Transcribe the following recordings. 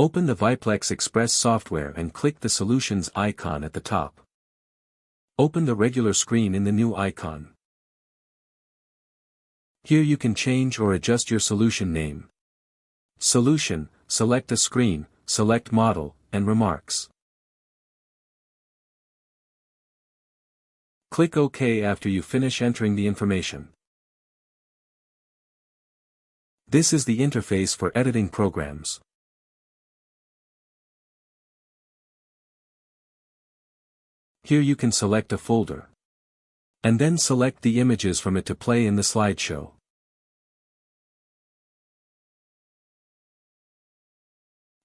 Open the ViPlex Express software and click the Solutions icon at the top. Open the regular screen in the new icon. Here you can change or adjust your solution name. Solution, select a screen, select model, and remarks. Click OK after you finish entering the information. This is the interface for editing programs. Here you can select a folder. And then select the images from it to play in the slideshow.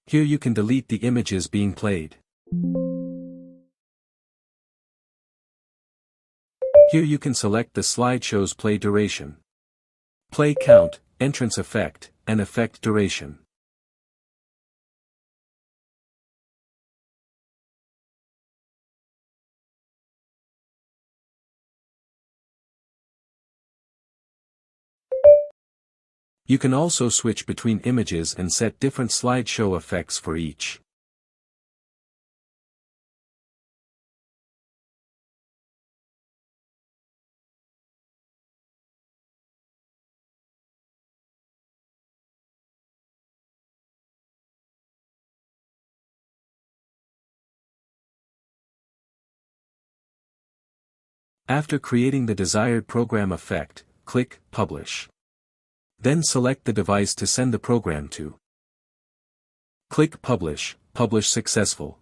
Here you can delete the images being played. Here you can select the slideshow's play duration, play count, entrance effect, and effect duration. You can also switch between images and set different slideshow effects for each. After creating the desired program effect, click Publish. Then select the device to send the program to. Click Publish, Publish successful.